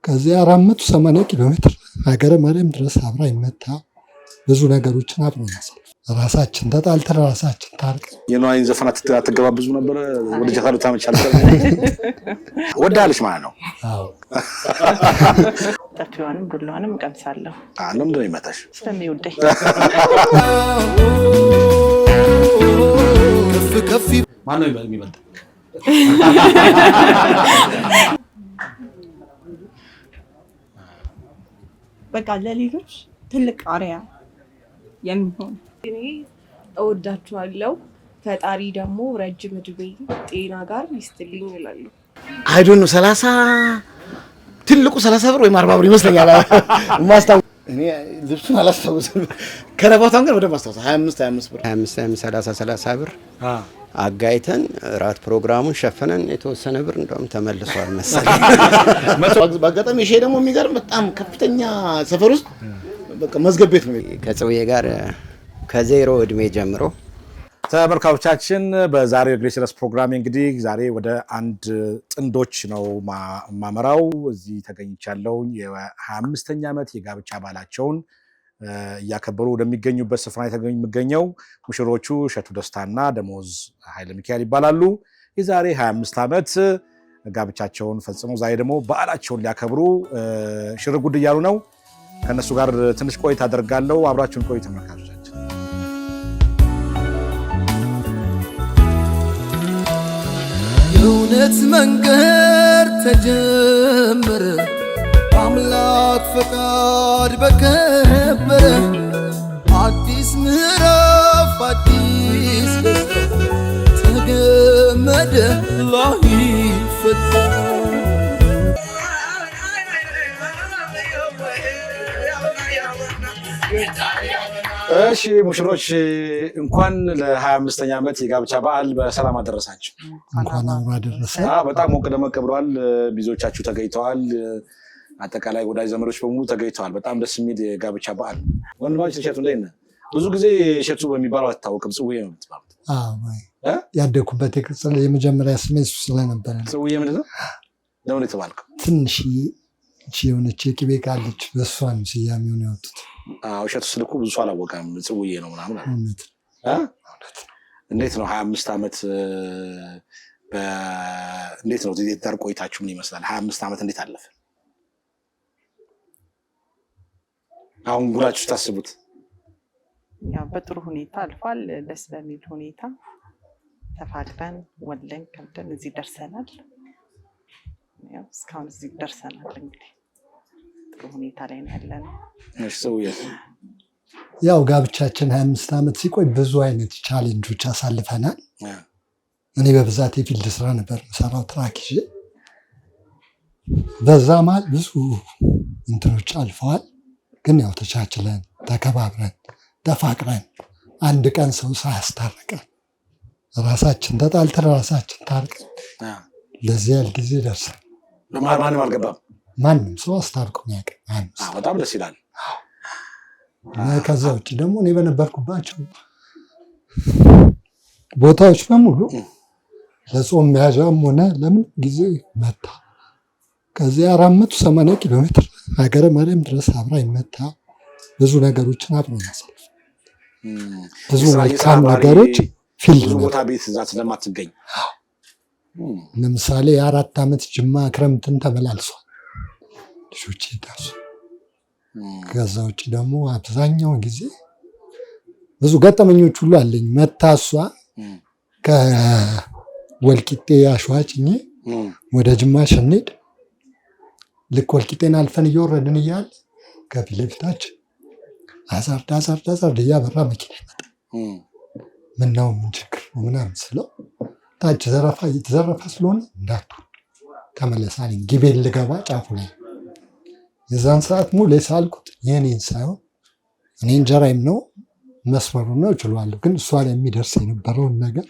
ከዚያ 480 ኪሎ ሜትር ሀገረ ማርያም ድረስ አብራ ይመታ ብዙ ነገሮችን አብረን ያሳልፍ ራሳችን ተጣልተን ራሳችን ታርቀን የነዋይን ዘፈናት ተገባብዙ ነበር ወደ ጀታሉ ታመቻል ወዳልሽ ማለት ነው። አዎ ተፊዋንም ዱላንም ቀምሳለሁ። አለም ደም ይመታሽ ስለሚወደኝ ከፍ ማን ነው የሚበልጥ? በቃ ለሌሎች ትልቅ አርአያ የሚሆን እኔ እወዳችኋለሁ። ፈጣሪ ደግሞ ረጅም እድሜ ጤና ጋር ይስጥልኝ ይላሉ። አይዶን ነው 30 ትልቁ 30 ብር ወይ 40 ብር ይመስለኛል ማስታው እኔ ልብሱን አላስታውስም። ከረባታን ግን ወደ ማስታወስ 25 ብር 30 ብር አጋይተን ራት ፕሮግራሙን ሸፈነን የተወሰነ ብር እንደውም ተመልሷል መሰለኝ። በአጋጣሚ እሺ ደግሞ የሚገርም በጣም ከፍተኛ ሰፈር ውስጥ በቃ መዝገብ ቤት ነው ከጽውዬ ጋር ከዜሮ እድሜ ጀምሮ ተመልካቾቻችን በዛሬው ግሬስለስ ፕሮግራም እንግዲህ ዛሬ ወደ አንድ ጥንዶች ነው ማመራው እዚህ ተገኝቻለሁ። የ25ኛ ዓመት የጋብቻ ባላቸውን ያከበሩ ወደሚገኙበት ስፍራ የተገኘው ሙሽሮቹ እሸቱ ደስታና ደሞዝ ኃይለ ሚካኤል ይባላሉ። የዛሬ 25 ዓመት ጋብቻቸውን ፈጽመው ዛሬ ደግሞ በዓላቸውን ሊያከብሩ ሽርጉድ እያሉ ነው። ከነሱ ጋር ትንሽ ቆይታ አደርጋለሁ። አብራችሁን ቆዩ ተመልካቾቻችን። የእውነት መንገድ ተጀመረ አምላክ ፈቃድ በከበረ አዲስ ምዕራፍ አዲስ ደስታ ተገመደ ላይ ፈታ እሺ ሙሽሮች እንኳን ለ25ኛ ዓመት የጋብቻ በዓል በሰላም አደረሳችሁ። እንኳን አብሮ አደረሰ። በጣም ሞቅ ደመቅ ብሏል። ቢዞቻችሁ ተገኝተዋል። አጠቃላይ ወዳጅ ዘመዶች በሙሉ ተገኝተዋል። በጣም ደስ የሚል የጋብቻ በዓል። ወንድማችን እሸቱ እንዴት ነህ? ብዙ ጊዜ እሸቱ በሚባለው አትታወቅም። ጽውዬ ነው የምትባሉት? አዎ ያደኩበት የቅጽል የመጀመሪያ ስሜ እሱ ስለነበረ ነው። ጽውዬ ምንድን ነው? ለምን የተባልከው? ትንሽ የሆነች የቅቤ ቃለች በእሷን ስያሜውን ያወጡት። እሸቱ ስልኩ ብዙ ሰው አላወቀም። ጽውዬ ነው ምናምን አለ። እንዴት ነው 25 ዓመት እንዴት ነው የትዳር ቆይታችሁ ምን ይመስላል? 25 ዓመት እንዴት አለፈ? አሁን ጉራችሁ ታስቡት? ያው በጥሩ ሁኔታ አልፏል። ደስ በሚል ሁኔታ ተፋቅረን ወለን ከብደን እዚህ ደርሰናል። ያው እስካሁን እዚህ ደርሰናል። እንግዲህ ጥሩ ሁኔታ ላይ ነው ያለነው። እሺ ጽውዬ ያው ጋብቻችን 25 ዓመት ሲቆይ ብዙ አይነት ቻሌንጆች አሳልፈናል። እኔ በብዛት የፊልድ ስራ ነበር የምሰራው ትራክ ይዤ። በዛ መሀል ብዙ እንትኖች አልፈዋል። ግን ያው ተቻችለን ተከባብረን ተፋቅረን አንድ ቀን ሰው ሳያስታርቀን ራሳችን ተጣልተን ራሳችን ታርቀን ለዚህ ያህል ጊዜ ደርሰን ማንም አልገባም። ማንም ሰው አስታርቆኝ ያውቃል። በጣም ደስ ይላል። ከዛ ውጭ ደግሞ እኔ በነበርኩባቸው ቦታዎች በሙሉ ለጾም መያዣም ሆነ ለምን ጊዜ መታ ከዚያ 480 ኪሎ ሜትር ሀገረ ማርያም ድረስ አብራ ይመታ ብዙ ነገሮችን አብረን ያሳልፍ ብዙ መልካም ነገሮች ፊልድ ቦታ ቤት እዛ ስለማትገኝ ለምሳሌ 4 ዓመት ጅማ ክረምትን ተመላልሷል ልጆቼ ዳሱ። ከዛ ውጭ ደግሞ አብዛኛውን ጊዜ ብዙ ገጠመኞች ሁሉ አለኝ። መታሷ ከወልቂጤ አሸዋ ጭኜ ወደ ጅማ ስንሄድ ልክ ወልቂጤን አልፈን እየወረድን እያለ ከፊት ለፊታችን አዛርድ እያበራ መኪና ይመጣል። ምነው ምን ችግር ነው ምናምን ስለው ታች ዘረፋ እየተዘረፈ ስለሆነ እንዳትወርድ ተመለስ አለኝ። ግቤን ልገባ ጫፉ ላይ የዛን ሰዓት ሙሉ ሳልኩት የኔን ሳይሆን እኔ እንጀራዬም ነው መስመሩ ነው እችላለሁ። ግን እሷ ላይ የሚደርስ የነበረውን ነገር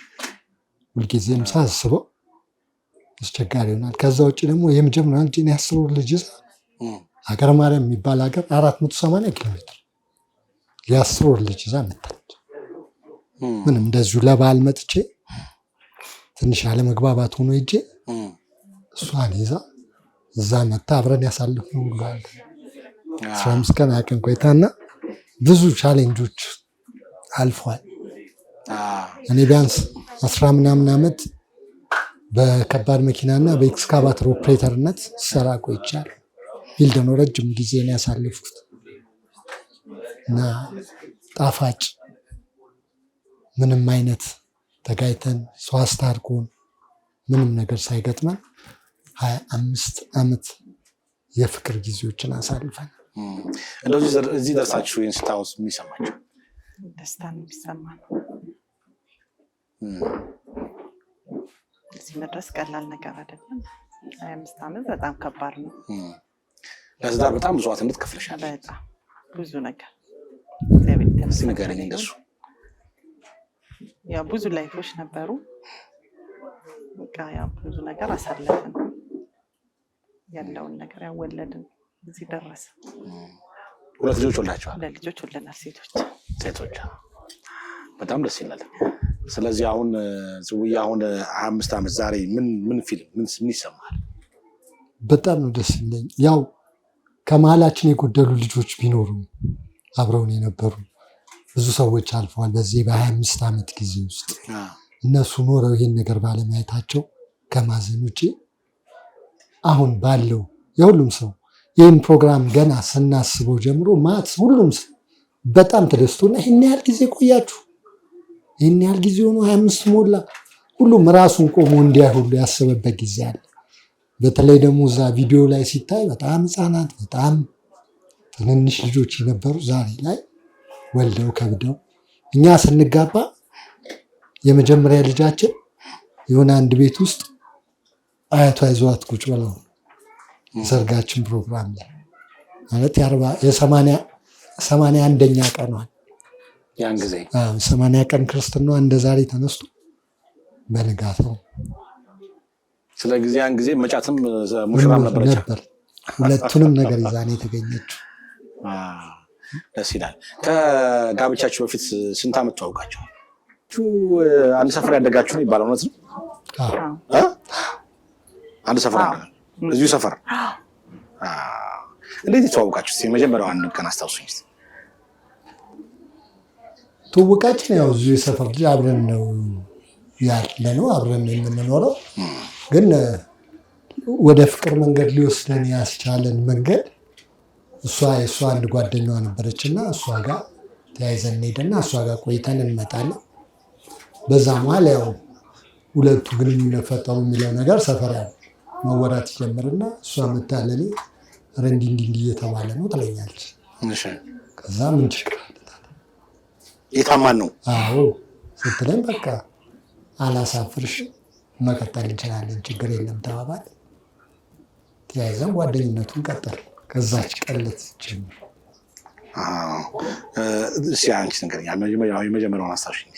ሁልጊዜም ሳስበው አስቸጋሪ ይሆናል። ከዛ ውጭ ደግሞ የመጀመሪያ ልጄን የ10 ወር ልጅ ይዛ ሀገረ ማርያም የሚባል ሀገር 480 ኪሎ ሜትር የ10 ወር ልጅ ይዛ መጣች። ምንም እንደዚሁ ለበዓል መጥቼ ትንሽ አለመግባባት ሆኖ ሄጄ እሷን ይዛ እዛ መታ አብረን ያሳልፍነው ሁሉ አለ። 15 ቀን አያውቅም ቆይታና ብዙ ቻሌንጆች አልፏል። እኔ ቢያንስ 10 ምናምን ዓመት በከባድ መኪናና በኤክስካቫተር ኦፕሬተርነት ሰራ ቆይቻለሁ። ፊልድ ነው ረጅም ጊዜ ነው ያሳለፍኩት እና ጣፋጭ ምንም አይነት ተጋይተን ሰው አስታርቆን ምንም ነገር ሳይገጥመን 25 ዓመት የፍቅር ጊዜዎችን አሳልፈን እንደዚህ እዚህ ደርሳችሁ ይህን ስታውስ ምን ይሰማችሁ? ደስታ ነው የሚሰማን። እዚህ መድረስ ቀላል ነገር አይደለም። 25 ዓመት በጣም ከባድ ነው። ለትዳር በጣም ብዙ መስዋዕትነት ከፍለሻል። በጣም ብዙ ነገር እስኪ ንገረኝ እንደሱ። ያው ብዙ ላይፎች ነበሩ። በቃ ያው ብዙ ነገር አሳለፍን። ያለውን ነገር ያወለድን እዚህ ደረሰ። 2 ልጆች ወልዳችኋል? 2 ልጆች ወልደናል። ሴቶች በጣም ደስ ይላል። ስለዚህ አሁን ጽውዬ አሁን 25 ዓመት ዛሬ ምን ፊልም ምን ይሰማል? በጣም ነው ደስ ይለኝ። ያው ከመሀላችን የጎደሉ ልጆች ቢኖሩ አብረውን የነበሩ ብዙ ሰዎች አልፈዋል። በዚህ በ25 ዓመት ጊዜ ውስጥ እነሱ ኖረው ይሄን ነገር ባለማየታቸው ከማዘን ውጭ አሁን ባለው የሁሉም ሰው ይህን ፕሮግራም ገና ስናስበው ጀምሮ ሁሉም ሰው በጣም ተደስቶና ይህን ያህል ጊዜ ቆያችሁ፣ ይህን ያህል ጊዜ ሆኖ 25 ሞላ፣ ሁሉም ራሱን ቆሞ እንዲያ ሁሉ ያሰበበት ጊዜ አለ። በተለይ ደግሞ እዛ ቪዲዮ ላይ ሲታይ በጣም ህፃናት፣ በጣም ትንንሽ ልጆች የነበሩ ዛሬ ላይ ወልደው ከብደው እኛ ስንጋባ የመጀመሪያ ልጃችን የሆነ አንድ ቤት ውስጥ አያቷ ይዘዋት ቁጭ ብለው ሰርጋችን ፕሮግራም ላይ ማለት የ81ኛ ቀኗን ያን ጊዜ 80 ቀን ክርስትናዋ እንደ ዛሬ ተነስቶ በንጋታው ስለ ጊዜ ያን ጊዜ መጫትም ሙሽራም ነበረች። ሁለቱንም ነገር ይዛኔ የተገኘችው። ደስ ይላል። ከጋብቻችሁ በፊት ስንት ዓመት ተዋውቃችኋል? አንድ ሰፈር ያደጋችሁ ነው ይባላል። እውነት ነው? አንድ ሰፈር እዚሁ ሰፈር። እንዴት የተዋወቃችሁ? የመጀመሪያው አንድ ቀን አስታውሱኝ። ትውውቃችን ያው እዚሁ የሰፈር ልጅ አብረን ነው ያለነው፣ አብረን ነው የምንኖረው። ግን ወደ ፍቅር መንገድ ሊወስደን ያስቻለን መንገድ የእሷ አንድ ጓደኛዋ ነበረችና እሷ ጋር ተያይዘን እንሄድና እሷ ጋር ቆይተን እንመጣለን። በዛ መሀል ያው ሁለቱ ግንኙነት ፈጠሩ የሚለው ነገር ሰፈር ያው መወራት ጀምርና እሷ መታለኔ እንዲህ እየተባለ ነው ትለኛለች። ከዛ ምን ችግር አለ የታማን ነው ስትለኝ በቃ አላሳፍርሽም መቀጠል እንችላለን ችግር የለም ተባባል። ተያይዘን ጓደኝነቱን ቀጠል። ከዛች ቀለት ጀምር። እስኪ አንቺ ንገረኝ የመጀመሪያውን አስታውሽኝ።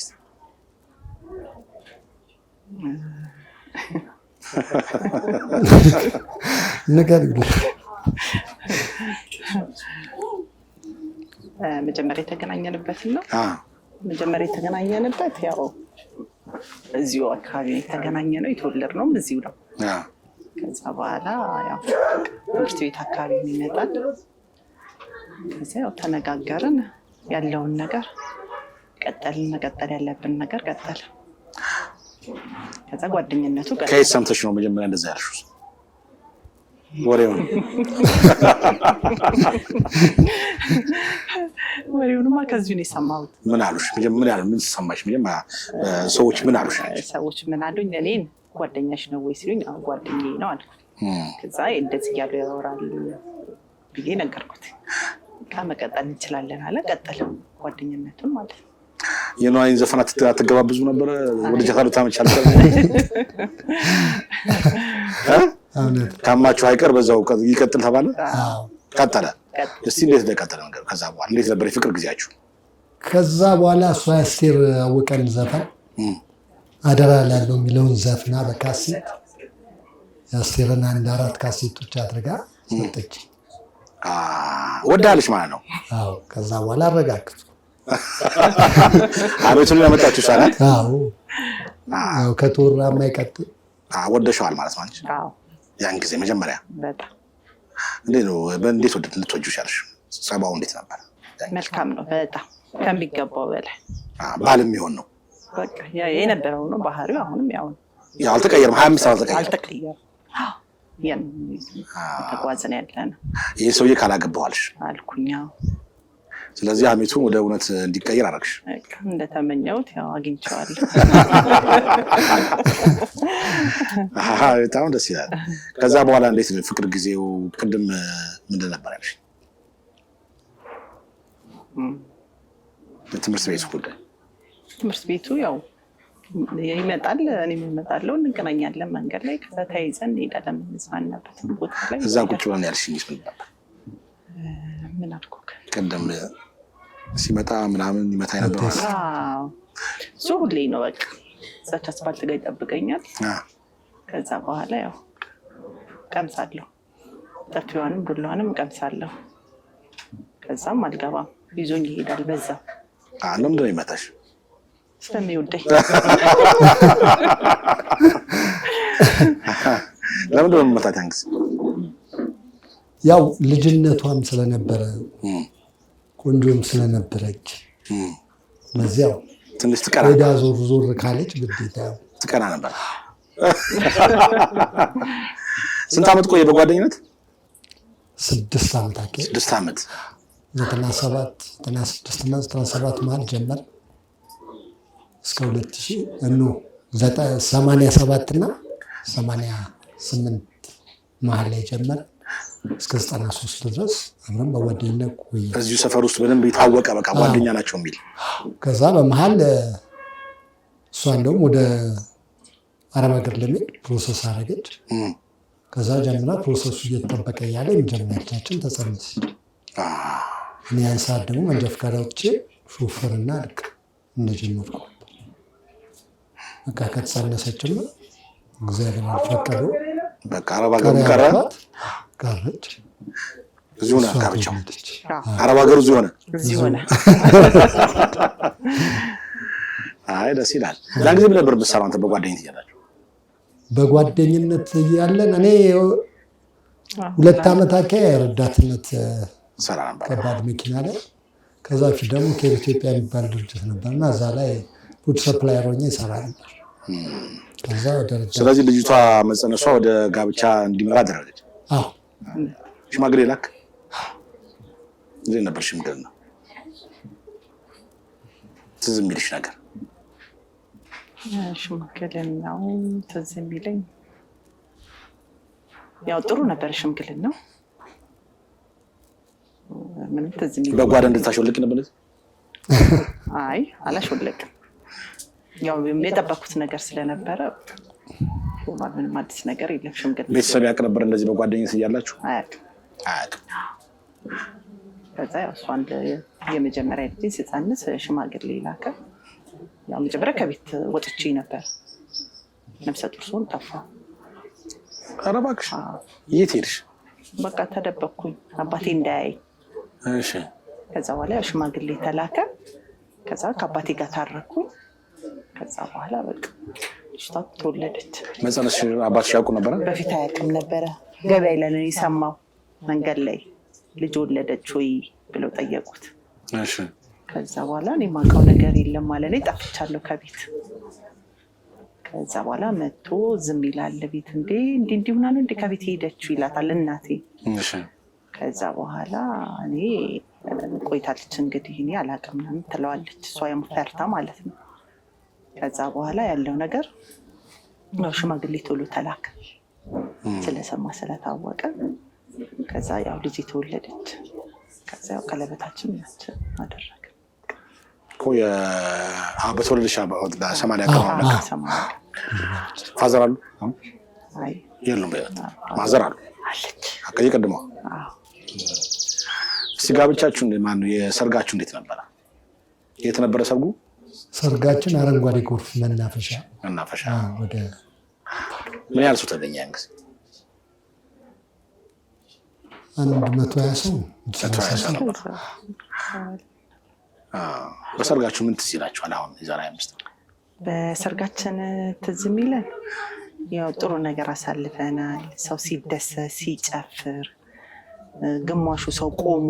ነገር መጀመሪያ የተገናኘንበትን ነው። መጀመሪያ የተገናኘንበት ያው እዚሁ አካባቢ የተገናኘ ነው። የተወለድነውም እዚሁ ነው። ከዛ በኋላ ያው ትምህርት ቤት አካባቢ ይመጣል። ከዚያ ያው ተነጋገርን፣ ያለውን ነገር ቀጠልን። መቀጠል ያለብን ነገር ቀጠልን። ከዛ ጓደኝነቱ ቀጠለ። ከየት ሰምተሽ ነው መጀመሪያ እንደዛ ያልሽው? ወሬውንማ ከዚሁ ነው የሰማሁት። ምን አሉሽ? ምን ሰማሽ? መጀመሪያ ሰዎች ምን አሉሽ? ሰዎች ምን አሉኝ? እኔን ጓደኛሽ ነው ወይ ሲሉኝ ጓደኛዬ ነው አልኩት። ከዛ እንደዚህ እያሉ ያወራሉ ብዬ ነገርኩት። መቀጠል እንችላለን አለ። ቀጠለ ጓደኝነቱን ማለት ነው። የነዋይን ዘፈናት አትገባብዙ ነበረ? ወደ ጀታሉ ታመቻለ ካማችሁ አይቀር በዛው ይቀጥል ተባለ። ቀጠለ። እስቲ እንዴት እንደቀጠለ ነገር ከዛ በኋላ እንዴት ነበር የፍቅር ጊዜያችሁ? ከዛ በኋላ እሷ አስቴር አወቀን ዘፈን አደራ ላለው የሚለውን ዘፍና በካሴት የአስቴርን 1-4 ካሴቶች አድርጋ ሰጠች። ወዳለች ማለት ነው። ከዛ በኋላ አረጋግጥ አቤቱን ያመጣችሁ ሳላት ከተወራ የማይቀጥል ወደሸዋል ማለት ነው። ያን ጊዜ መጀመሪያ በጣም እንዴት ነው? በእንዴት ልትወጂው ቻልሽ? ጸባው እንዴት ነበር? መልካም ነው በጣም ከሚገባው በላይ ባልም ይሆን ነው በቃ የነበረው ነው ባህሪው። አሁንም ያው አልተቀየረም። 25 አልተቀየረም። ያን ተጓዘን ያለና ይሄ ሰውዬ ካላገባዋልሽ አልኩኛ። ስለዚህ ሀሜቱ ወደ እውነት እንዲቀየር አደረግሽ። እንደተመኘሁት ያው አግኝቼዋለሁ። በጣም ደስ ይላል። ከዛ በኋላ እንዴት ነው ፍቅር ጊዜው? ቅድም ምንድን ነበር ያልሽ? ትምህርት ቤቱ ጉዳይ ትምህርት ቤቱ ያው ይመጣል፣ እኔም እመጣለሁ፣ እንገናኛለን መንገድ ላይ። ከዛ ተያይዘን እንሄዳለን የምንዝናናበት ቦታ ላይ። እዛ ቁጭ ብለን ያልሽኝ ምን ነበር? ምን አልኩህ? ቅድም ሲመጣ ምናምን ይመታኝ ነበር። እሱ ሁሌ ነው በቃ እዛች አስፋልት ጋር ይጠብቀኛል። ከዛ በኋላ ያው ቀምሳለሁ፣ ጥፊዋንም ዱላዋንም ቀምሳለሁ። ከዛም አልገባም፣ ይዞኝ ይሄዳል። በዛ ለምንድን ነው ይመታሽ? ስለሚወደኝ። ለምንድን ነው የምመታት? ያን ጊዜ ያው ልጅነቷም ስለነበረ ቆንጆም ስለነበረች ለዚያው ትንሽ ትቀና ወዳ ዞር ካለች ግዴታ ትቀና ነበር። ስንት ዓመት ቆየ በጓደኝነት? 6 ዓመት አከ 6 ዓመት 97 96 እና 97 መሀል ጀመር እስከ 2000 ነው 87 እና 88 መሀል ላይ ጀመረ እስከ 93 ድረስ አብረን በጓደኝነት ቆየ። እዚሁ ሰፈር ውስጥ በደንብ የታወቀ በቃ ጓደኛ ናቸው የሚል። ከዛ በመሀል እሷ እንደውም ወደ አረብ ሀገር ለመሄድ ፕሮሰስ አደረገች። ከዛ ጀምራ ፕሮሰሱ እየተጠበቀ እያለ የመጀመሪያችን ተጸነሰች። እኔ ያን ሰዓት ደግሞ መንጃ ፈቃድ አውጥቼ ሾፌርና ልክ እንደጀመርኩ በቃ ከተጸነሰችም እግዚአብሔር አልፈቀደው በቃ አረብ ሀገር ቀረች። እዚሁ ነው ጋብቻው። አረብ ሀገር እዚሁ ሆነ። አይ ደስ ይላል። ያን ጊዜ ምን ነበር የምትሰራው አንተ በጓደኝነት እያላችሁ? በጓደኝነት እያለን እኔ 2 ዓመት አካባቢ ረዳትነት ሰራ ነበር ከባድ መኪና ላይ። ከዛ ፊት ደግሞ ከኢትዮጵያ የሚባል ድርጅት ነበርና እዛ ላይ ፉድ ሰፕላየር ሆኜ እሰራ ነበር። ከዛ ወደ ስለዚህ ልጅቷ መጸነሷ ወደ ጋብቻ እንዲመራ አደረገች። አዎ ሽማግሌ ላክ። እንዴት ነበር ሽምግልና? ትዝ የሚልሽ ነገር? ሽምግልናው ትዝ የሚለኝ ያው ጥሩ ነበር ሽምግልናው። ምንም ትዝ የሚለኝ በጓዳ እንድታሾልቅ ነበር? አይ አላሾልቅም። ያው የጠበኩት ነገር ስለነበረ ምንም አዲስ ነገር የለም። ሽምግልና ቤተሰብ ያውቅ ነበር እንደዚህ በጓደኝነት እያላችሁ? አያውቅም። ከዛ ያው እሷን የመጀመሪያ ልጅ ስጸንስ ሽማግሌ ላከ። ያው መጀመሪያ ከቤት ወጥቼ ነበር። ነፍሰ ጡር ስሆን ጠፋሁ። ኧረ እባክሽ የት ሄድሽ? በቃ ተደበቅኩኝ አባቴ እንዳያይ። እሺ። ከዛ በኋላ ያው ሽማግሌ ተላከ። ከዛ ከአባቴ ጋር ታረኩኝ። ከዛ በኋላ በቃ ልጅቷ ተወለደች። መጸነስ አባትሽ ያውቁ ነበረ? በፊት አያውቅም ነበረ። ገበያ ላይ ነው የሰማው። መንገድ ላይ ልጅ ወለደች ወይ ብለው ጠየቁት። እሺ። ከዛ በኋላ እኔ የማውቀው ነገር የለም ማለት ነው። ጠፍቻለሁ ከቤት። ከዛ በኋላ መጥቶ ዝም ይላል ቤት። እንዲህ ሆና ነው እንዴ ከቤት ሄደችው ይላታል እናቴ። እሺ። ከዛ በኋላ እኔ ቆይታለች እንግዲህ እኔ አላውቅም ምናምን ትለዋለች። እሷ የሙፈርታ ማለት ነው። ከዛ በኋላ ያለው ነገር ያው ሽማግሌ ቶሎ ተላከ ስለሰማ ስለታወቀ። ከዛ ያው ልጅ ተወለደች። ከዛ ያው ቀለበታችን አደረገ እኮ በተወለደሽ በ80 ቀን ፋዘር አሉ? አይ የሉም። ማዘር አሉ አለች። አቀይ ቀድሞ ሲጋብቻችሁ ማነው የሰርጋችሁ እንዴት ነበረ? የት ነበረ ሰርጉ? ሰርጋችን አረንጓዴ ጎርፍ መናፈሻ ወደ ምን ያህል ሰው ተገኘ ያን ጊዜ? 120 ሰው። በሰርጋችሁ ምን ትዝ ይላችኋል? አሁን የዛሬ 25 በሰርጋችን ትዝ የሚለን ያው ጥሩ ነገር አሳልፈናል። ሰው ሲደሰት ሲጨፍር፣ ግማሹ ሰው ቆሞ፣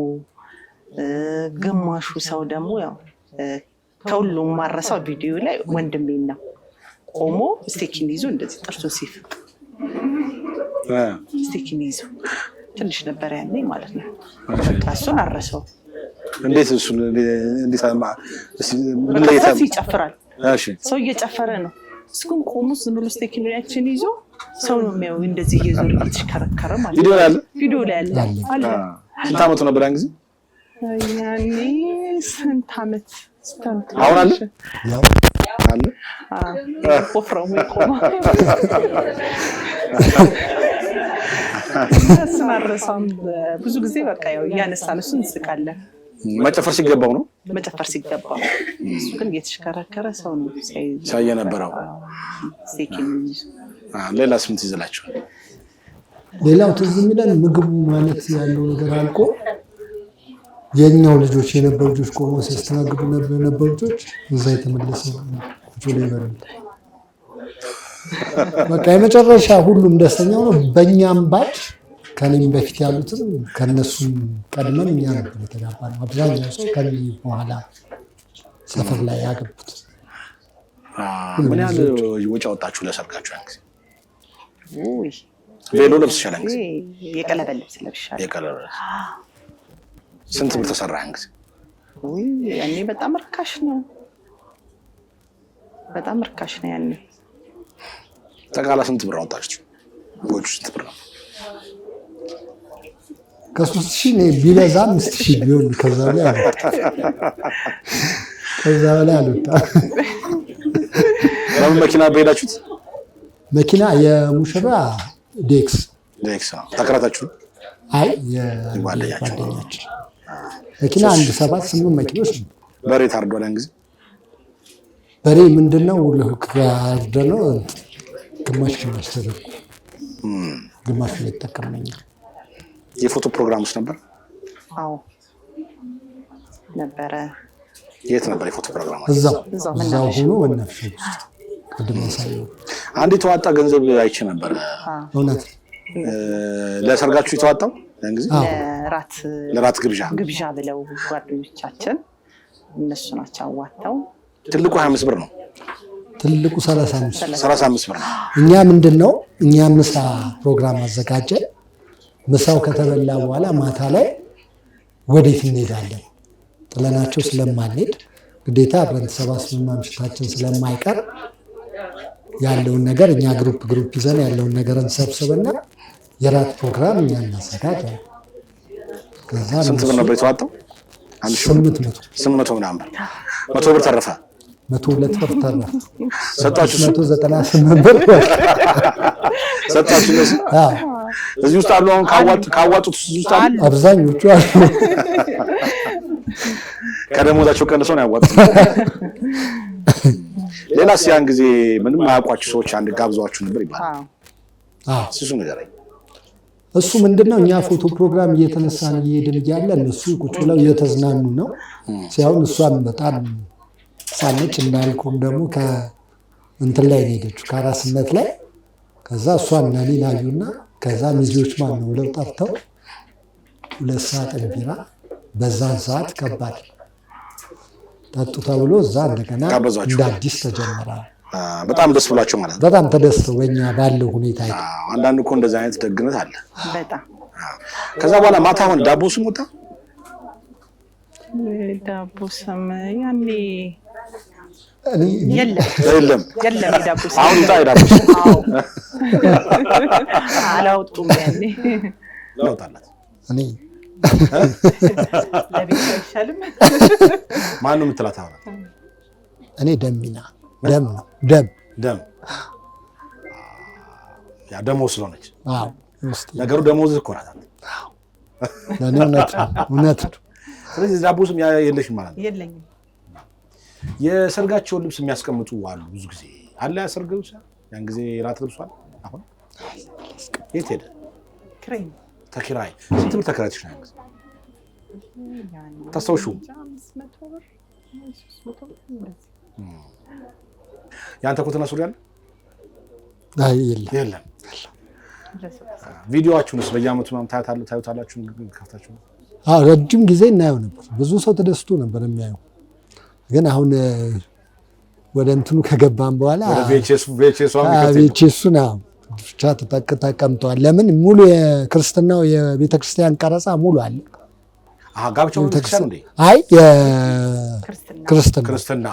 ግማሹ ሰው ደግሞ ያው ከሁሉም ማረሳው ቪዲዮ ላይ ወንድሜን ነው ቆሞ ስቴኪን ይዞ እንደዚህ ጥርሱን ሲፍቅ ስቴኪን ይዞ ትንሽ ነበር ያኔ ማለት ነው። እሱን አረሰው። እንዴት እሱን እንዴት ይጨፍራል? ሰው እየጨፈረ ነው፣ እሱ ግን ቆሞ ዝም ብሎ ስቴኪናችን ይዞ ሰው ነው የሚያው እንደዚህ እየዞረ እየተሽከረከረ ማለት ነው። ቪዲዮ ላይ አለ። ስንት ዓመቱ ነበር ያን ጊዜ? ያኔ ስንት ዓመት አሁን አለ አለ ወፍራሙ ቆማ ስናረሳም ብዙ ጊዜ በቃ ያው እያነሳን እሱን እንስቃለን። መጨፈር ሲገባው ነው መጨፈር ሲገባው፣ እሱ ግን እየተሽከረከረ ሰው ነው ሳይ የነበረው። ሌላስ ምን ትዝ ይላችኋል? ሌላው ትዝ የሚለን ምግቡ ማለት ያለው ነገር አልቆ የኛው ልጆች የነበሩ ልጆች ቆሞ ሲያስተናግዱ የነበሩ ልጆች እዛ የተመለሰ ቁጭ ብለው ይበላሉ። በቃ የመጨረሻ ሁሉም ደስተኛው ነው። በእኛም ባች ከኔም በፊት ያሉትም ከነሱም ቀድመን እኛ ነበር የተጋባነው። አብዛኛው ሰው ከኔ በኋላ ሰፈር ላይ ያገቡት። ምን ያህል ወጪ አወጣችሁ ለሰርጋችሁ ያን ጊዜ? ቬሎ ለብሰሻል ያን ጊዜ? የቀለበት ልብስ ለብሻለሁ። የቀለበት ስንት ብር ተሰራ ያን ጊዜ? ያኔ በጣም ርካሽ ነው። በጣም ርካሽ ነው ያኔ። ጠቃላ ስንት ብር አወጣችሁ? ወጪ ስንት ብር ነው? ከ3000 ቢለዛ 5000 ቢሆን ከዛ ላይ አልወጣ። በምን መኪና በሄዳችሁት? መኪና የሙሽራ ዴክስ ነው ተከራታችሁ? አይ የጓደኛችን መኪና 7-8 መኪኖች ነው። በሬ ታርዷል ያን ጊዜ? በሬ ምንድነው ካርደነው ግማሽ ተደርጎ ግማሽ ነው የተጠቀመኝ። የፎቶ ፕሮግራምስ ነበር? አዎ ነበረ። የት ነበር የፎቶ ፕሮግራም? እዛው ሆኖ ወነፍሽ ቅድም ሳይው አንድ የተዋጣ ገንዘብ አይቼ ነበር። እውነት ለሰርጋችሁ የተዋጣው ያን ጊዜ? ለራት ግብዣ ብለው ጓደኞቻችን እነሱ ናቸው አዋጣው። ትልቁ 25 ብር ነው። ትልቁ 35 ብር ነው። እኛ ምንድነው ምሳ ፕሮግራም አዘጋጀን። ምሳው ከተበላ በኋላ ማታ ላይ ወዴት እንሄዳለን? ጥለናቸው ስለማንሄድ ግዴታ አብረን ተሰባስበን ማምሸታችን ስለማይቀር ያለውን ነገር እኛ ግሩፕ ይዘን ያለውን ነገር እንሰብስብና የራት ፕሮግራም እኛ እናዘጋጅ። ከዛ ስንት ብር ነበር የተዋጣው? 800 ምናምን ብር። 100 ብር ተረፈ። 102 ብር ተረፈ። ሰጣችሁ? 198 ብር ሰጣችሁ? እዚህ ውስጥ አሉ። አሁን ካዋጡት ውስጥ አሉ። አብዛኞቹ አሉ። ከደሞዛቸው ቀንሰው ነው ያዋጡት። ሌላስ ያን ጊዜ ምንም አያውቋችሁ ሰዎች አንድ ጋብዘዋችሁ ነበር ይባላል? እሱ ንገረኝ። እሱ ምንድነው እኛ ፎቶ ፕሮግራም እየተነሳን እየሄድን እያለ እነሱ ቁጭ ብለው እየተዝናኑ ነው ሲያዩን፣ እሷም በጣም ሳነች እንዳልኩም ደግሞ ከእንትን ላይ ነው የሄደችው ከአራስነት ላይ። ከዛ እሷን እና እኔን አዩና ከዛ ሚዜዎች ማን ነው ብለው ጠርተው 2 ሰዓት ቢራ በዛን ሰዓት ከባድ ጠጡ ተብሎ እዛ እንደገና እንደ አዲስ ተጀመረ። በጣም ደስ ብሏቸው ማለት ነው። በጣም ተደስተው በእኛ ባለው ሁኔታ። አንዳንድ እኮ እንደዚህ አይነት ደግነት አለ በጣም። ከዛ በኋላ ማታ አሁን ዳቦ ስም ወጣ። ዳቦ ስም ያኔ የለም የዳቦ ስም አሁን ታ ዳቦ ስም አላወጡም። ያኔ ለውጣላት እኔ ለቤት አይሻልም? ማን ነው የምትላት? አሁን እኔ ደሚና ደም ነው ደም ያ ደሞዝ ስለሆነች። አዎ ነገሩ ደሞዝ እኮ ናት። አዎ ለኔ እውነት ነው። ስለዚህ ዳቦ ስም የለሽም ማለት ነው? የለኝም። የሰርጋቸውን ልብስ የሚያስቀምጡ አሉ ብዙ ጊዜ አለ። ያሰርግ ልብስ ያን ጊዜ ራት ልብሷል። አሁን የት ሄደ? ተኪራይ። ስንት ብር ተከራይተሽ ነው ያን ጊዜ ታስታውሺው? $500 ያንተ ኮትና ሱሪ አለ? የለም። ቪዲዮዋችሁንስ በየዓመቱ ታዩታላችሁ? ከፍታችሁ? ረጅም ጊዜ እናየው ነበር። ብዙ ሰው ተደስቶ ነበር የሚያየው። ግን አሁን ወደ እንትኑ ከገባን በኋላ ቪኤችኤሱን ብቻ ተቀምጠዋል። ለምን ሙሉ የክርስትናው የቤተክርስቲያን ቀረጻ ሙሉ አለ። አይ ክርስትና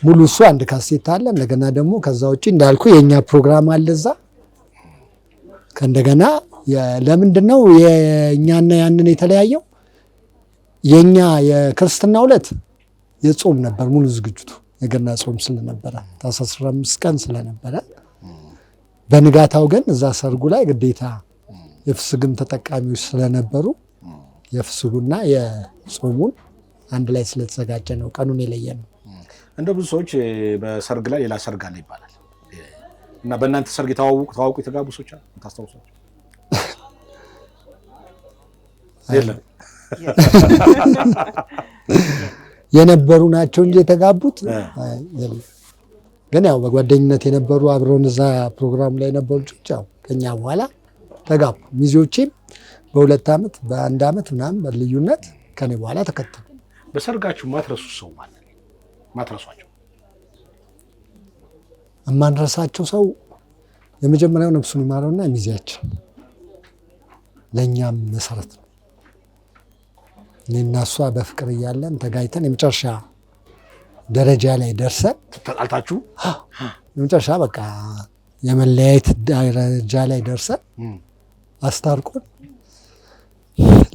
ሙሉ እሱ አንድ ካሴት አለ። እንደገና ደግሞ ከዛ ውጭ እንዳልኩ የእኛ ፕሮግራም አለ እዛ። ከእንደገና ለምንድን ነው የእኛና ያንን የተለያየው? የእኛ የክርስትና ዕለት የጾም ነበር ሙሉ ዝግጅቱ። የገና ጾም ስለነበረ ታኅሳስ 15 ቀን ስለነበረ፣ በንጋታው ግን እዛ ሰርጉ ላይ ግዴታ የፍስግም ተጠቃሚዎች ስለነበሩ የፍስጉና የጾሙን አንድ ላይ ስለተዘጋጀ ነው ቀኑን የለየ ነው። እንደ ብዙ ሰዎች በሰርግ ላይ ሌላ ሰርግ አለ ይባላል እና በእናንተ ሰርግ ተዋውቁ የተጋቡ ሰዎች አሉ ታስታውሳችሁ? የለም የነበሩ ናቸው እንጂ የተጋቡት ግን ያው በጓደኝነት የነበሩ አብረውን እዛ ፕሮግራም ላይ የነበሩ ልጆች ያው ከኛ በኋላ ተጋቡ። ሚዜዎቼም በ2 ዓመት በ1 ዓመት ምናምን በልዩነት ከኔ በኋላ ተከተሉ። በሰርጋችሁ ማትረሱ ሰው ማለት ማትረሷቸው የማንረሳቸው ሰው የመጀመሪያው ነፍሱን ይማረውና ሚዜያችን ለእኛም መሰረት ነው። እኔና እሷ በፍቅር እያለን ተጋይተን የመጨረሻ ደረጃ ላይ ደርሰን ተጣልታችሁ የመጨረሻ በቃ የመለያየት ደረጃ ላይ ደርሰን አስታርቆን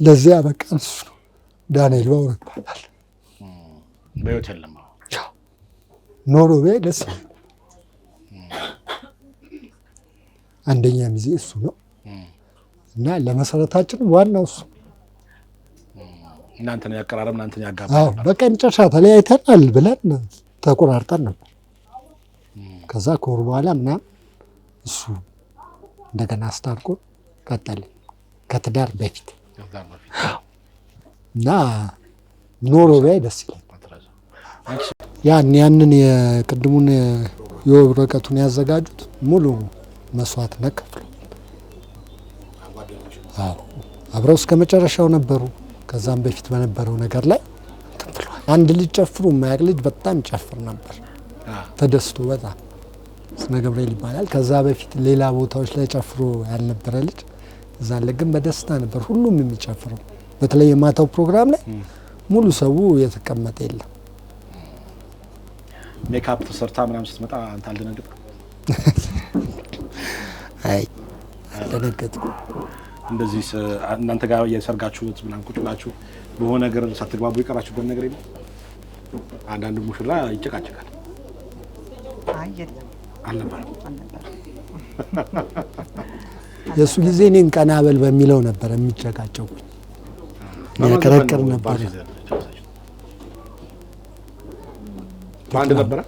ለዚያ በቃ እሱ ነው። ዳንኤል ባውር ይባላል። በህይወት የለም ኖሮ ደስ አንደኛ ሚዜ እሱ ነው እና ለመሰረታችን ዋናው እሱ። እናንተን ያቀራረብ እናንተን ያጋባ። በቃ መጨረሻ ተለያይተናል ብለን ተቆራርጠን ነበር። ከዛ ከወር በኋላ ምናምን እሱ እንደገና አስታርቆን ቀጠልን ከትዳር በፊት እና ኖርዌይ ደስ ይላል። ያንን የቅድሙን የወረቀቱን ያዘጋጁት ሙሉ መስዋዕትነት ከፍለው አብረው እስከ መጨረሻው ነበሩ። ከዛም በፊት በነበረው ነገር ላይ አንድ ልጅ ጨፍሩ የማያውቅ ልጅ በጣም ጨፍር ነበር ተደስቶ በጣም ስነ ገብርኤል ይባላል። ከዛ በፊት ሌላ ቦታዎች ላይ ጨፍሮ ያልነበረ ልጅ እዛ ላይ ግን በደስታ ነበር ሁሉም የሚጨፍረው። በተለይ የማታው ፕሮግራም ላይ ሙሉ ሰው የተቀመጠ የለም። ሜካፕ ተሰርታ ምናምን ስትመጣ አንተ አልደነገጥኩም? አይ አልደነገጥኩም። እንደዚህ እናንተ ጋር የሰርጋችሁት ምናምን ቁጭ ብላችሁ በሆነ ነገር ሳትግባቡ የቀራችሁበት ነገር የለም? አንዳንዱ ሙሽራ ይጨቃጨቃል። አይ የለም አልነበረም። የእሱ ጊዜ እኔን ቀና በል በሚለው ነበር የሚጨቃጨቁኝ። ያከራከር ነበር። በአንድ ነበረ።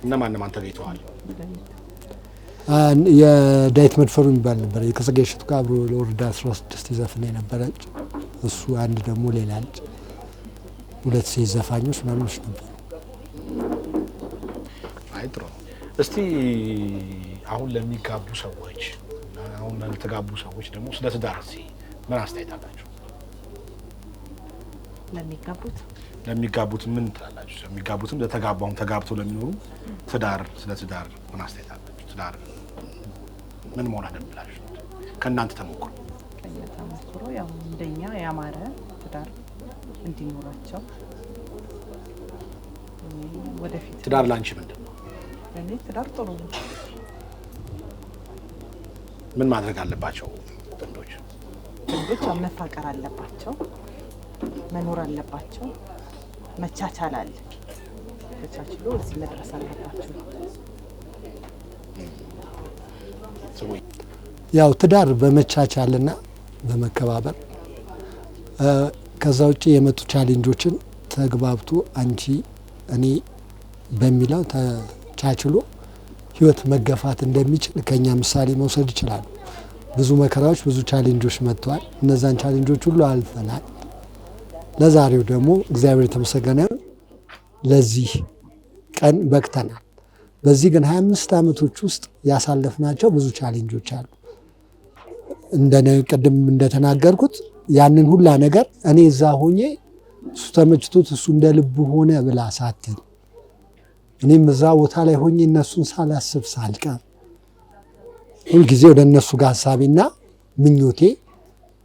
እነማን ተገኝተዋል? የዳዊት መድፈሩ የሚባል ነበር ከጸጋዬ እሸቱ ጋር አብሮ ለወረዳ 16 ይዘፍን የነበረ እሱ፣ አንድ ደግሞ ሌላ ልጅ፣ 2 ሴት ዘፋኞች ምናምኖች ነበሩ። አይ ጥሩ። እስቲ አሁን ለሚጋቡ ሰዎች አሁን ለተጋቡ ሰዎች ደግሞ ስለ ትዳር ምን አስተያየት አላችሁ? ለሚጋቡት ምን ትላላችሁ? ለሚጋቡትም ለተጋባውም ተጋብተው ለሚኖሩ ትዳር ስለ ትዳር ምን አስተያየት አላችሁ? ትዳር ምን መሆን አለብላችሁ ከእናንተ ተሞክሮ? ከኛ ተሞክሮ ያው እንደኛ ያማረ ትዳር እንዲኖራቸው ወደፊት። ትዳር ላንቺ ምንድን ነው? እኔ ትዳር ጥሩ ነው። ምን ማድረግ አለባቸው ጥንዶች? መፋቀር አለባቸው፣ መኖር አለባቸው፣ መቻቻል አለ። ተቻችሎ እዚህ መድረስ አለባቸው። ያው ትዳር በመቻቻልና በመከባበር ከዛ ውጭ የመጡ ቻሌንጆችን ተግባብቶ አንቺ እኔ በሚለው ተቻችሎ ህይወት መገፋት እንደሚችል ከኛ ምሳሌ መውሰድ ይችላሉ። ብዙ መከራዎች፣ ብዙ ቻሌንጆች መጥተዋል። እነዛን ቻሌንጆች ሁሉ አልፈናል። ለዛሬው ደግሞ እግዚአብሔር የተመሰገነ ለዚህ ቀን በቅተናል። በዚህ ግን 25 ዓመቶች ውስጥ ያሳለፍናቸው ብዙ ቻሌንጆች አሉ። ቅድም እንደተናገርኩት ያንን ሁላ ነገር እኔ እዛ ሆኜ እሱ ተመችቶት እሱ እንደ ልብ ሆነ ብላ ሳትል እኔም እዛ ቦታ ላይ ሆኜ እነሱን ሳላስብ ሳልቀር ሁልጊዜ ወደ እነሱ ጋር ሀሳቤና ምኞቴ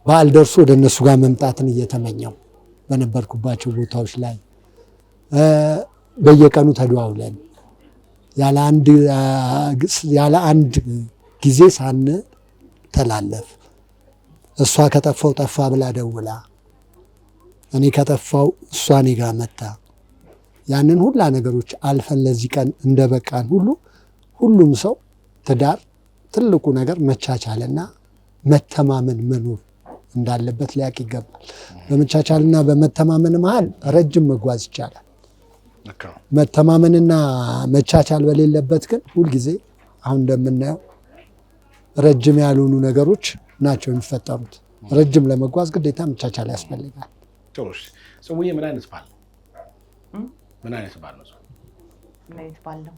በዓል ደርሶ ወደ እነሱ ጋር መምጣትን እየተመኘው በነበርኩባቸው ቦታዎች ላይ በየቀኑ ተደዋውለን ያለ አንድ ጊዜ ሳንተላለፍ እሷ ከጠፋው ጠፋ ብላ ደውላ እኔ ከጠፋው እሷ እኔ ጋር መጣ ያንን ሁላ ነገሮች አልፈን ለዚህ ቀን እንደበቃን ሁሉ ሁሉም ሰው ትዳር ትልቁ ነገር መቻቻልና መተማመን መኖር እንዳለበት ሊያውቅ ይገባል። በመቻቻልና በመተማመን መሃል ረጅም መጓዝ ይቻላል። መተማመንና መቻቻል በሌለበት ግን ሁልጊዜ አሁን እንደምናየው ረጅም ያልሆኑ ነገሮች ናቸው የሚፈጠሩት። ረጅም ለመጓዝ ግዴታ መቻቻል ያስፈልጋል። ጽሙዬ ምን አይነት ባል ነው? ምን አይነት ባል ነው? ምን አይነት ባል ነው?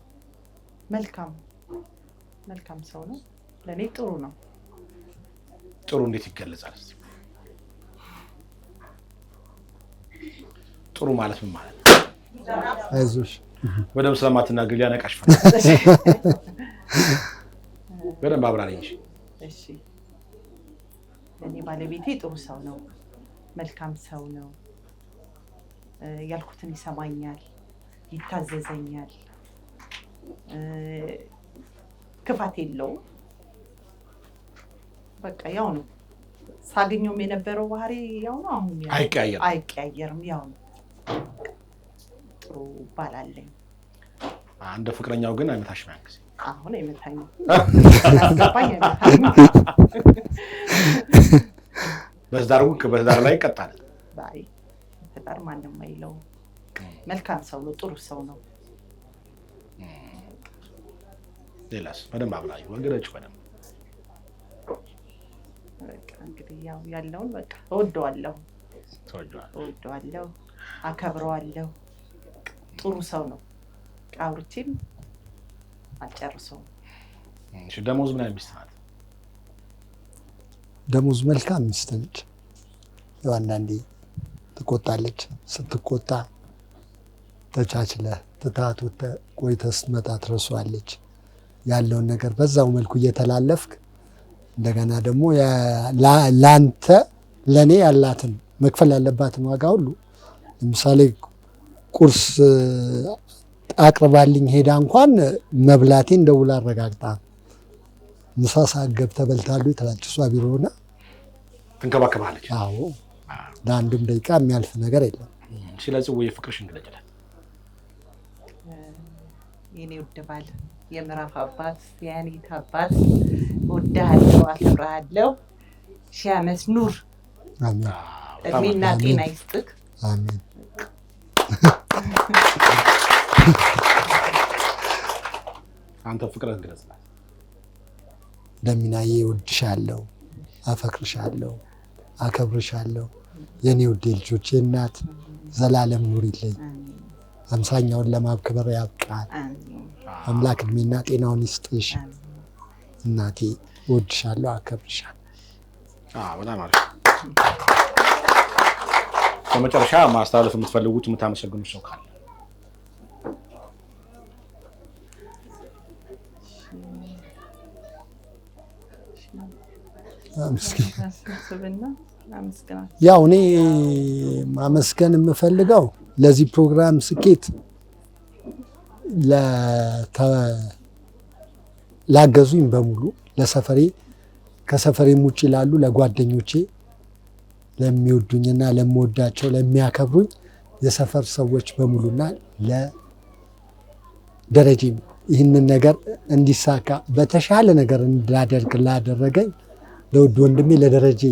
መልካም ሰው ነው። ለእኔ ጥሩ ነው። ጥሩ እንዴት ይገለጻል? ጥሩ ማለት ምን ማለት ነው? አይዞሽ በደምብ ስለማትናገር ሊያነቃሽ በደንብ አብራሪኝ። እሺ እኔ ባለቤቴ ጥሩ ሰው ነው፣ መልካም ሰው ነው። ያልኩትን ይሰማኛል፣ ይታዘዘኛል፣ ክፋት የለውም። በቃ ያው ነው። ሳገኘውም የነበረው ባህሪ ያው ነው። አሁን አይቀያየርም፣ ያው ነው። ጥሩ ባል አለኝ። እንደ ፍቅረኛው ግን አይመታሽም? ያን ጊዜ አሁን አይመታኝም፣ አስገባኝ አይመታኝም። በትዳር ላይ ይቀጣል። ትዳር ማንም አይለውም። መልካም ሰው ነው፣ ጥሩ ሰው ነው። ሌላስ? በደንብ አብራሪ ወንገደች በደንብ እንግዲህ ያው ያለውን በቃ እወደዋለሁ፣ አከብረዋለሁ። ጥሩ ሰው ነው። አውርቼም አልጨርሰውም። እሺ ደሞዝ ምን አይነት ሚስት ናት? ደሞዝ መልካም ሚስት ነች። ያው አንዳንዴ ትቆጣለች። ስትቆጣ ተቻችለህ ትታት ቆይተህ ስትመጣ ትረሳዋለች። ያለውን ነገር በዛው መልኩ እየተላለፍክ እንደገና ደግሞ ለአንተ ለእኔ ያላትን መክፈል ያለባትን ዋጋ ሁሉ ለምሳሌ ቁርስ አቅርባልኝ ሄዳ እንኳን መብላቴን ደውላ አረጋግጣ ምሳ ሰዓት ገብተህ በልታሉ ትላለች። እሷ ቢሮ ሆና ትንከባከባለች። አዎ ለአንድም ደቂቃ የሚያልፍ ነገር የለም። ስለዚህ ወይ ፍቅርሽን ግለጭልኝ። የኔ ውድ ባል፣ የምዕራፍ አባት፣ የአኒት አባት እወድሃለሁ፣ አከብርሃለሁ። ሺህ ዓመት ኑር። አሜን። እድሜና ጤና ይስጥህ። አሜን። አንተ ፍቅርን ግለጽላት። ደሚናዬ እወድሻለሁ፣ አፈቅርሻለሁ፣ አከብርሻለሁ። የኔ ውድ ልጆቼ እናት ዘላለም ኑሪልኝ። 50ኛውን ለማክበር ያብቃል። አምላክ እድሜና ጤናውን ይስጥሽ። እናቴ እወድሻለሁ፣ አከብርሻለሁ። በጣም አሪፍ። በመጨረሻ ማስተላለፍ የምትፈልጉት የምታመሰግኑት ሰው ካለ? ያው እኔ ማመስገን የምፈልገው ለዚህ ፕሮግራም ስኬት ላገዙኝ በሙሉ ለሰፈሬ ከሰፈሬም ውጭ ላሉ ለጓደኞቼ፣ ለሚወዱኝና ለምወዳቸው ለሚያከብሩኝ የሰፈር ሰዎች በሙሉና ለደረጀም ይህንን ነገር እንዲሳካ በተሻለ ነገር እንዳደርግ ላደረገኝ ለውድ ወንድሜ ለደረጀ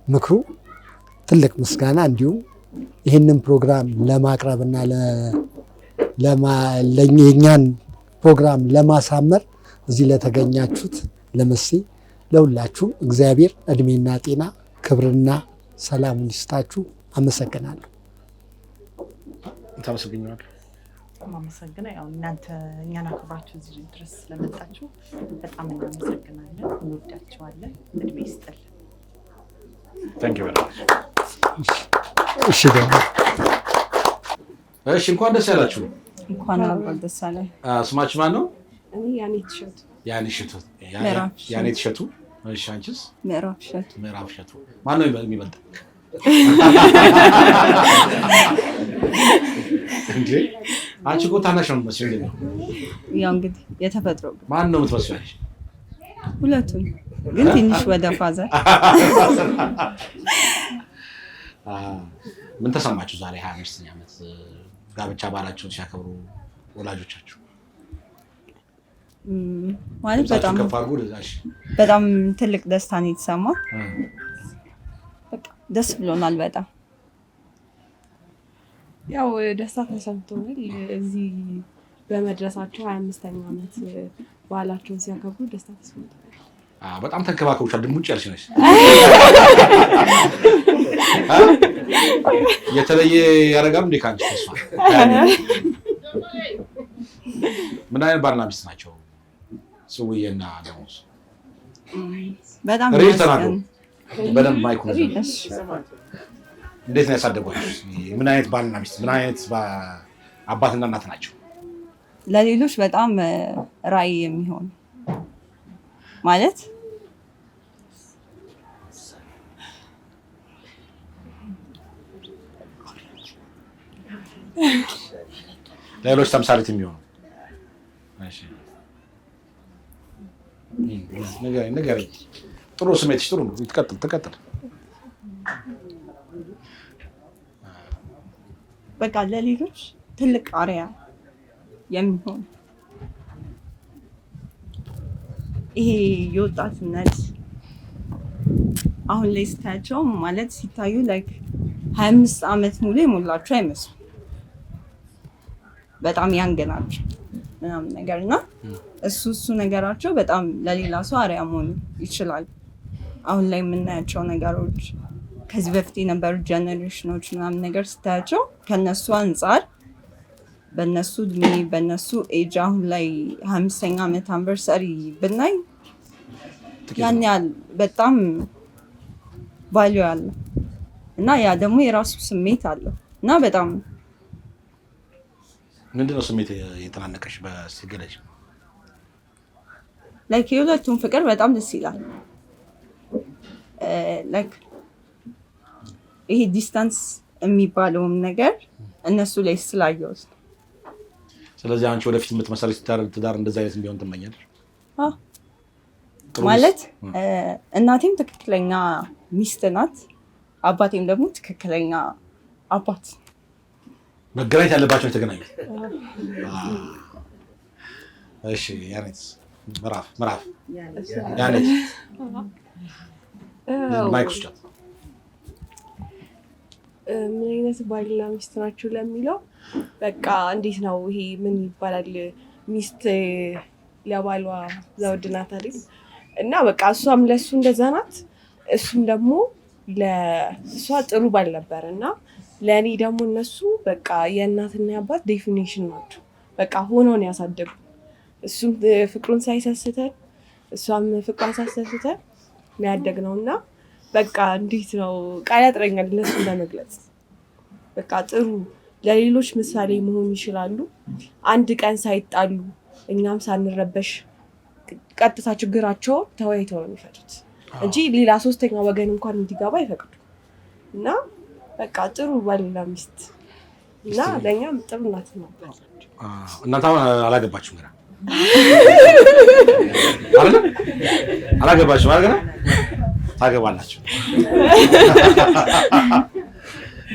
ምክሩ ትልቅ ምስጋና፣ እንዲሁም ይህንን ፕሮግራም ለማቅረብና የእኛን ፕሮግራም ለማሳመር እዚህ ለተገኛችሁት ለመሲ ለሁላችሁም እግዚአብሔር እድሜና ጤና ክብርና ሰላሙን ይስጣችሁ። አመሰግናለሁ። ታመሰግኛለሁ። ማመሰግነው ያው እናንተ እኛን አክብራችሁ እዚህ ድረስ ስለመጣችሁ በጣም እናመሰግናለን። እንወዳችኋለን። እድሜ ይስጥልን። ታንክ ዩ ቬሪ ማች። እሺ ደግሞ እሺ እንኳን ደስ ያላችሁ። እንኳን አብሮ ደስ አለን። ስማችሁ ማን ነው? እኔ ያኔት እሸቱ። ያኔት እሸቱ። እሺ አንቺስ? ምዕራፍ እሸቱ። ምዕራፍ እሸቱ። ማን ነው የሚበልጥ? እንዴ አንቺ እኮ ታናሽ ነው የምትመስለው። ያው እንግዲህ የተፈጥሮ ማን ነው የምትመስለው? ሁለቱም ግን ትንሽ ወደ ፋዘር። ምን ተሰማችሁ ዛሬ 25ኛ ዓመት ጋብቻ ባህላቸውን ሲያከብሩ ወላጆቻችሁ? ማለት በጣም ትልቅ ደስታ ነው የተሰማው። በቃ ደስ ብሎናል በጣም። ያው ደስታ ተሰምቶናል እዚህ በመድረሳቸው 25ኛ ዓመት ባህላቸውን ሲያከብሩ ደስታ ተሰምቶናል። በጣም ተንከባከቡሻል። ድሙጭ ያልሽ ነሽ። የተለየ ያደርጋሉ እንዴ ካንቺ ተስፋ? ምን አይነት ባልና ሚስት ናቸው ጽውዬና ደሞዝ? በጣም በደንብ ማይኩ ነው። እንዴት ነው ያሳደጓችሁ? ምን አይነት ባልና ሚስት፣ ምን አይነት አባትና እናት ናቸው? ለሌሎች በጣም ራዕይ የሚሆን ማለት ለሌሎች ተምሳሌት የሚሆኑ። እሺ ንገረኝ። ጥሩ ስሜትሽ ጥሩ ነው። ትቀጥል። በቃ ለሌሎች ትልቅ አርአያ የሚሆን ይሄ የወጣትነት አሁን ላይ ስታያቸው ማለት ሲታዩ ላይክ 25 ዓመት ሙሉ የሞላቸው አይመስሉም። በጣም ያንግ ናቸው ምናምን ነገር እና እሱ ነገራቸው በጣም ለሌላ ሰው አርአያ መሆን ይችላል። አሁን ላይ የምናያቸው ነገሮች ከዚህ በፊት የነበሩ ጀነሬሽኖች ምናምን ነገር ስታያቸው ከነሱ አንጻር በነሱ እድሜ በነሱ ኤጅ አሁን ላይ 25ኛ ዓመት አንቨርሰሪ ብናይ ያን ያህል በጣም ቫልዩ አለው እና ያ ደግሞ የራሱ ስሜት አለው እና በጣም ምንድነው ስሜት የተናነቀሽ በሲገለጅ? ላይክ የሁለቱም ፍቅር በጣም ደስ ይላል። ላይክ ይሄ ዲስታንስ የሚባለውም ነገር እነሱ ላይ ስላየሁት። ስለዚህ አንቺ ወደፊት የምትመሰረች ትዳር እንደዛ አይነት እንዲሆን ትመኛለሽ? ማለት እናቴም ትክክለኛ ሚስት ናት፣ አባቴም ደግሞ ትክክለኛ አባት። መገናኘት ያለባቸው የተገናኙ። እሺ ያኔት ምዕራፍ ያኔት ማይክ ውስጥ ምን አይነት ባልና ሚስት ናቸው ለሚለው በቃ እንዴት ነው ይሄ ምን ይባላል? ሚስት ለባሏ ዘውድ ናት አይደል? እና በቃ እሷም ለሱ እንደዛ ናት፣ እሱም ደግሞ ለእሷ ጥሩ ባል ነበር እና ለእኔ ደግሞ እነሱ በቃ የእናትና የአባት ዴፊኒሽን ናቸው። በቃ ሆነውን ያሳደጉ እሱም ፍቅሩን ሳይሰስተን እሷም ፍቅሯን ሳይሰስተን ያደግነው እና በቃ እንዴት ነው ቃል ያጥረኛል እነሱን ለመግለጽ። በቃ ጥሩ ለሌሎች ምሳሌ መሆን ይችላሉ። አንድ ቀን ሳይጣሉ እኛም ሳንረበሽ ቀጥታ ችግራቸው ተወያይተው ነው የሚፈቱት እንጂ ሌላ ሶስተኛ ወገን እንኳን እንዲገባ አይፈቅዱ እና በቃ ጥሩ ባልና ሚስት እና ለእኛም ጥሩ እናት ነው። እናንተ አላገባችሁም ገና አይደል? አላገባችሁም አይደል? ታገባላችሁ።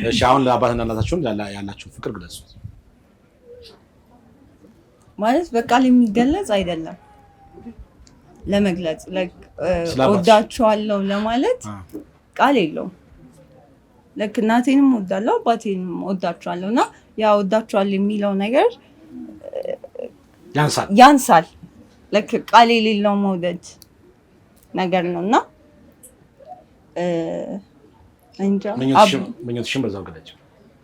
እሺ አሁን ለአባትና እናታችሁን ያላችሁን ፍቅር ግለጹ። ማለት በቃል የሚገለጽ አይደለም፣ ለመግለጽ ወዳቸዋለሁ ለማለት ቃል የለውም። ልክ እናቴንም ወዳለሁ አባቴንም ወዳቸዋለሁ እና ያ ወዳቸዋለሁ የሚለው ነገር ያንሳል። ልክ ቃል የሌለው መውደድ ነገር ነው እና እንጃ ምኞትሽን በዛው ገለጭ።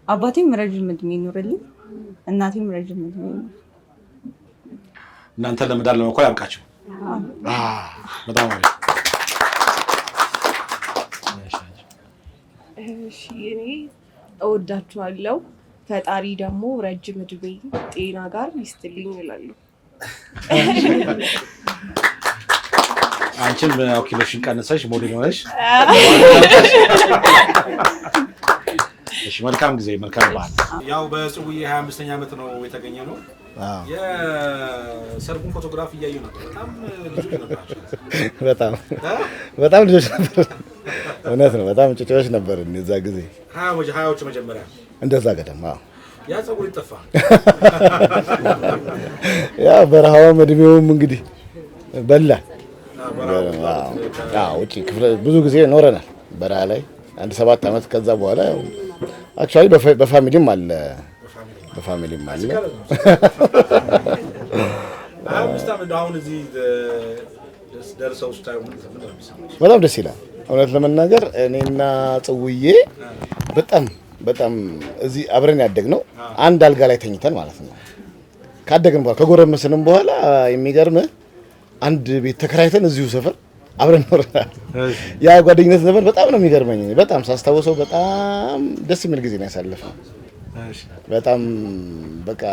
አባቴም ረጅም እድሜ ይኑርልኝ፣ እናቴም ረጅም እድሜ ነው። እናንተ ለመዳር ለመኮር ያብቃችሁ። በጣም አሪፍ። እሺ እኔ እወዳችኋለሁ። ፈጣሪ ደግሞ ረጅም እድሜ ጤና ጋር ይስጥልኝ እላለሁ። አንቺም ኪሎሽን ቀንሰሽ ሞዴል ሆነሽ እሺ፣ መልካም ጊዜ፣ መልካም በዓል። ያው በጽውዬ 25ኛ ዓመት ነው የተገኘ ነው። የሰርጉን ፎቶግራፍ እያየሁ ነበር። በጣም ልጆች ነበራቸው። በጣም ልጆች ነበር። እውነት ነው። በጣም ጭጭዎች ነበር እዛ ጊዜ። ሀያዎቹ መጀመሪያ እንደዛ ገደም። ያ ጸጉር ይጠፋ። ያ በረሃውም እድሜውም እንግዲህ በላ። ውጪ ክፍለ ብዙ ጊዜ ኖረናል በረሃ ላይ 7 ዓመት። ከዛ በኋላ አክቹዋሊ በፋሚሊም አለ 25 ዓመት አሁን እዚህ ደርሰው ስታዩ በጣም ደስ ይላል። እውነት ለመናገር እኔና ጽውዬ በጣም እዚህ አብረን ያደግነው አንድ አልጋ ላይ ተኝተን ማለት ነው። ካደግን በኋላ ከጎረመስንም በኋላ የሚገርምህ አንድ ቤት ተከራይተን እዚሁ ሰፈር አብረን ኖረናል። ያ ጓደኝነት ዘመን በጣም ነው የሚገርመኝ። በጣም ሳስታውሰው በጣም ደስ የሚል ጊዜ ነው ያሳለፍነው። በጣም በቃ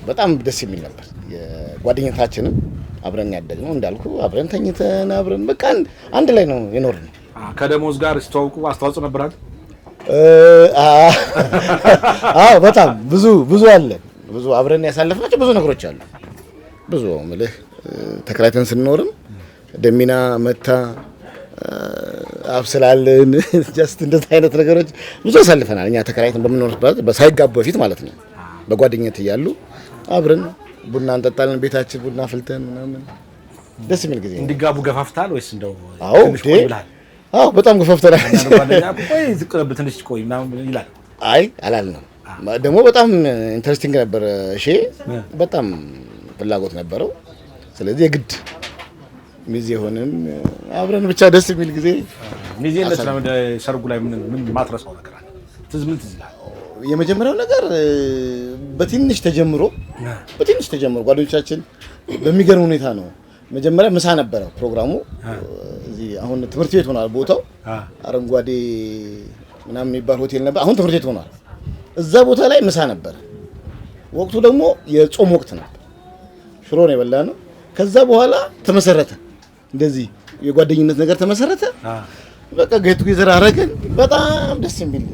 በጣም ደስ የሚል ነበር የጓደኝነታችንም። አብረን ያደግነው እንዳልኩ አብረን ተኝተን አብረን በቃ አንድ ላይ ነው የኖርነው። ከደሞዝ ጋር ሲተዋውቁ አስተዋጽኦ ነበራል? በጣም ብዙ አለ። ብዙ አብረን ያሳለፍናቸው ብዙ ነገሮች አሉ። ብዙ ምልህ ተከራይተን ስንኖርም ደሚና መታ አብስላለን ጀስት እንደዚህ አይነት ነገሮች ብዙ አሳልፈናል። እኛ ተከራይተን በምንኖርበት ሳይጋቡ በፊት ማለት ነው። በጓደኝነት እያሉ አብረን ቡና እንጠጣለን። ቤታችን ቡና ፍልተን ምናምን ደስ የሚል ጊዜ። እንዲጋቡ ገፋፍታል ወይስ እንደው ትንሽ ቆይ ብለሃል? በጣም ገፋፍተናል። ቆይ ዝቅረብ ትንሽ ቆይ ምናምን ይላል። አይ አላልንም። ደግሞ በጣም ኢንተረስቲንግ ነበር። እሺ በጣም ፍላጎት ነበረው። ስለዚህ የግድ ሚዜ ሆነን አብረን ብቻ ደስ የሚል ጊዜ። ሚዜነት ለምን ሰርጉ ላይ ምን ማትረሳው ነገር አለ? ምን ትዝ ይላል? የመጀመሪያው ነገር በትንሽ ተጀምሮ ጓደኞቻችን በሚገርም ሁኔታ ነው። መጀመሪያ ምሳ ነበረ ፕሮግራሙ። እዚህ አሁን ትምህርት ቤት ሆኗል ቦታው። አረንጓዴ ምናምን የሚባል ሆቴል ነበር። አሁን ትምህርት ቤት ሆኗል። እዛ ቦታ ላይ ምሳ ነበረ። ወቅቱ ደግሞ የጾም ወቅት ነበር። ሽሮ ነው የበላነው። ከዛ በኋላ ተመሰረተ እንደዚህ የጓደኝነት ነገር ተመሰረተ። በቃ ጌቱ ጌዘር አረገን። በጣም ደስ የሚል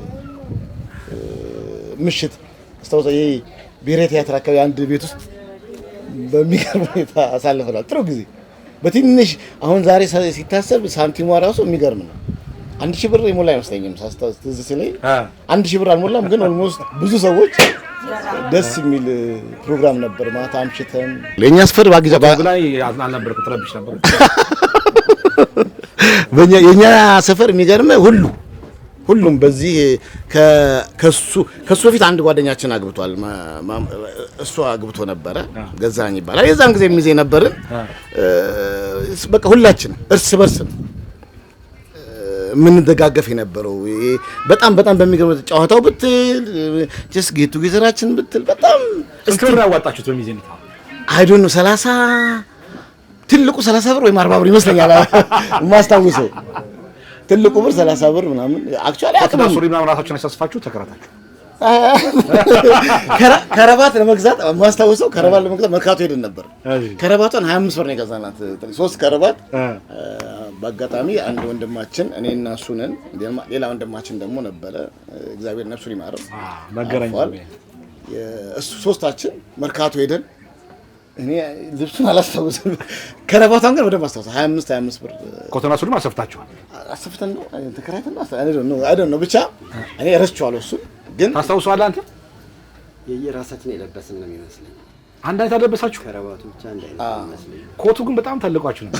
ምሽት አስታውሰው። ይሄ ብሔራዊ ቲያትር አካባቢ አንድ ቤት ውስጥ በሚገርም ሁኔታ አሳልፈናል። ጥሩ ጊዜ በትንሽ አሁን ዛሬ ሲታሰብ ሳንቲሟ ራሱ የሚገርም ነው። 1000 ብር የሞላ አይመስለኝም ሳስታውስ ትዝ ሲለኝ 1000 ብር አልሞላም፣ ግን ኦልሞስት ብዙ ሰዎች ደስ የሚል ፕሮግራም ነበር። ማታ አምሽተን ለኛ ሰፈር ባግዛ ላይ አልነበርኩ ትረብሽ ነበር። የኛ ሰፈር የሚገርም ሁሉም በዚህ ከሱ በፊት አንድ ጓደኛችን አግብቷል። እሱ አግብቶ ነበረ፣ ገዛኝ ይባላል። የዛን ጊዜ ሚዜ ነበርን። በቃ ሁላችንም እርስ በርስ ነው የምንደጋገፍ የነበረው። በጣም በሚገርም ጨዋታው ብትል ጀስት ጌቱ ጌዘራችን ብትል በጣም እስክር ያዋጣችሁት በሚዜነት አይ ዶንት ኖ 30 ትልቁ 30 ብር ወይ 40 ብር ይመስለኛል የማስታውሰው። ትልቁ ብር 30 ብር ምናምን አክቹአሊ አጥማሱ ምናምን ራሳችሁን ያሳስፋችሁ ተከራታችሁ። ከረባት ለመግዛት የማስታውሰው ከረባት ለመግዛት መርካቶ ሄደን ነበር። ከረባቷን 25 ብር ነው የገዛናት። 3 ከረባት። በአጋጣሚ አንድ ወንድማችን እኔና እሱ ነን። ሌላ ወንድማችን ደግሞ ነበረ፣ እግዚአብሔር ነፍሱን ይማረው። እሱ ሶስታችን መርካቶ ሄደን እኔ ልብሱን አላስታውስም፣ ከረባቷን ግን በደንብ አስታውሳለሁ። 25 ብር ኮተና ሱሪም አሰፍታችኋል? አሰፍተን ነው ተከራይተን ነው አይ ዶንት ኖ ብቻ እኔ ረስቼዋለሁ። እሱ ግን ታስታውሰዋለህ አንተ? የየራሳችን የለበስን ነው የሚመስለኝ። አንድ አይነት አለበሳችሁ? ከረባቱ ብቻ አንድ አይነት ይመስለኝ። ኮቱ ግን በጣም ተልቋችሁ ነው።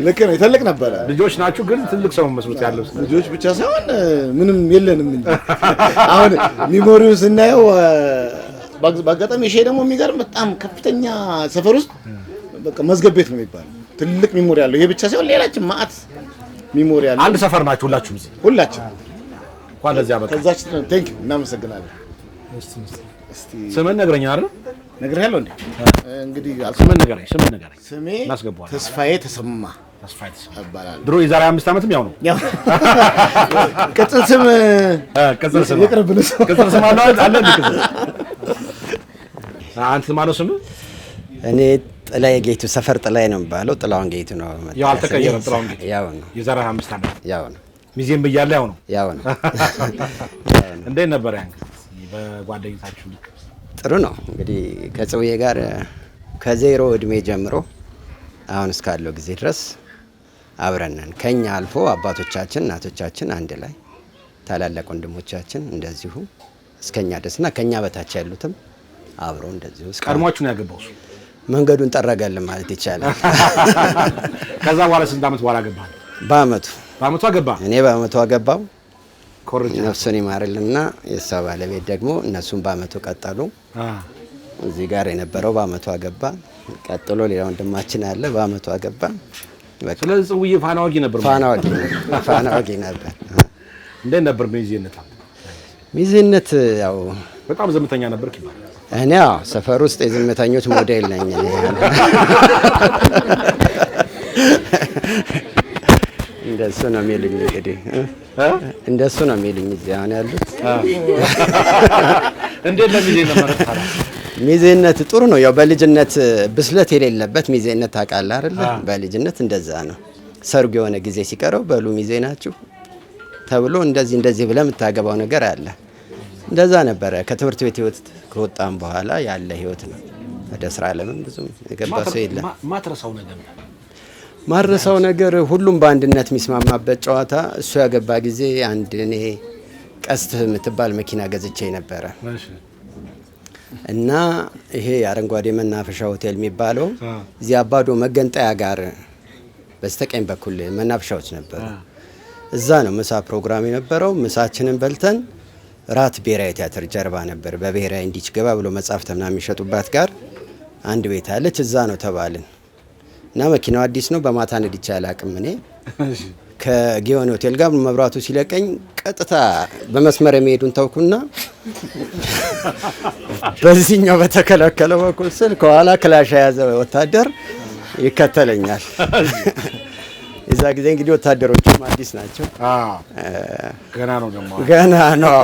ልክ ነው፣ ይተልቅ ነበረ። ልጆች ናችሁ ግን ትልቅ ሰው መስሎት ያለው ልጆች ብቻ ሳይሆን ምንም የለንም እንጂ አሁን ሚሞሪው ስናየው በአጋጣሚ እሺ፣ ደግሞ የሚገርም በጣም ከፍተኛ ሰፈር ውስጥ በቃ መዝገብ ቤት ነው የሚባለው። ትልቅ ሚሞሪ አለው። ይሄ ብቻ ሳይሆን ሌላችን ማአት ሚሞሪ አለው። አንድ ሰፈር ናችሁ ሁላችሁም? ሁላችን እንኳን ለዚያ በቃ ከዛች ቴንክ እናመሰግናለን። እስቲ ስምን ነግረኛ አይደል? ነግሬሃለሁ እንዴ? እንግዲህ ስምን ነግረኝ። ስሜ እናስገባዋለን። ተስፋዬ ተሰማ እባላለሁ። ድሮ የዛሬ 5 ዓመትም ያው ነው። ቅጽል ስም ይቅርብን። ቅጽል ስም አለ እንዴ? አንተ ማነው ስም? እኔ ጥላዬ ጌቱ ሰፈር ጥላዬ ነው የሚባለው። ጥላውን ጌቱ ነው። ያው አልተቀየረም። ጥላውን ጌቱ ያው ነው። የዛሬ 5 ዓመት ያው ነው። ሚዜም ብያለሁ። ያው ነው። ያው ነው። እንዴት ነበር ያን በጓደኝታችሁ? ጥሩ ነው። እንግዲህ ከጽውዬ ጋር ከዜሮ እድሜ ጀምሮ አሁን እስካለው ጊዜ ድረስ አብረን ነን። ከኛ አልፎ አባቶቻችን እናቶቻችን አንድ ላይ ታላላቅ ወንድሞቻችን እንደዚሁ እስከኛ ድረስና ከኛ በታች ያሉትም አብሮ እንደዚሁ ቀድሟችሁ ነው ያገባው? መንገዱን ጠረገልን ማለት ይቻላል። ከዛ በኋላ ስንት ዓመት በኋላ ገባህ? በአመቱ አገባ። እኔ በአመቱ አገባው። ነፍሱን ይማርልና የእሷ ባለቤት ደግሞ እነሱም በአመቱ ቀጠሉ። እዚህ ጋር የነበረው በአመቱ አገባ። ቀጥሎ ሌላ ወንድማችን አለ በአመቱ አገባ። ስለዚህ ጽውዬ ፋና ወጊ ነበር። ፋና ወጊ ነበር። እንዴት ነበር ሚዜነት? ሚዜነት ያው በጣም ዝምተኛ ነበር ይባላል። እኔ ሰፈር ውስጥ የዝምተኞች ሞዴል ነኝ። እንደሱ ነው የሚሉኝ። እንግዲህ እንደሱ ነው የሚሉኝ እዚህ አሁን ያሉት። እንዴት ነው ሚዜነት ማለት? ሚዜነት ጥሩ ነው። ያው በልጅነት ብስለት የሌለበት ሚዜነት ታውቃለህ አይደለ? በልጅነት እንደዛ ነው። ሰርጉ የሆነ ጊዜ ሲቀረው በሉ ሚዜ ናችሁ ተብሎ እንደዚህ ብለህ የምታገባው ነገር አለ። እንደዛ ነበረ። ከትምህርት ቤት ህይወት ከወጣን በኋላ ያለ ህይወት ነው። ወደ ስራ ዓለምም ብዙም የገባ ሰው የለም። ማረሳው ነገር ሁሉም በአንድነት የሚስማማበት ጨዋታ። እሱ ያገባ ጊዜ አንድ እኔ ቀስት የምትባል መኪና ገዝቼ ነበረ እና ይሄ አረንጓዴ መናፈሻ ሆቴል የሚባለው እዚህ አባዶ መገንጠያ ጋር በስተቀኝ በኩል መናፈሻዎች ነበሩ። እዛ ነው ምሳ ፕሮግራም የነበረው። ምሳችንን በልተን ራት ብሔራዊ ቲያትር ጀርባ ነበር። በብሔራዊ እንዲች ገባ ብሎ መጻሕፍት ምናምን የሚሸጡባት ጋር አንድ ቤት አለች። እዛ ነው ተባልን እና መኪናው አዲስ ነው። በማታ ነድቼ አላቅም። እኔ ከጊዮን ሆቴል ጋር መብራቱ ሲለቀኝ ቀጥታ በመስመር የሚሄዱን ተውኩና በዚህኛው በተከለከለው በኩል ስል ከኋላ ክላሽ የያዘ ወታደር ይከተለኛል። የዛ ጊዜ እንግዲህ ወታደሮቹም አዲስ ናቸው። ገና ነው ደግሞ ገና ነው።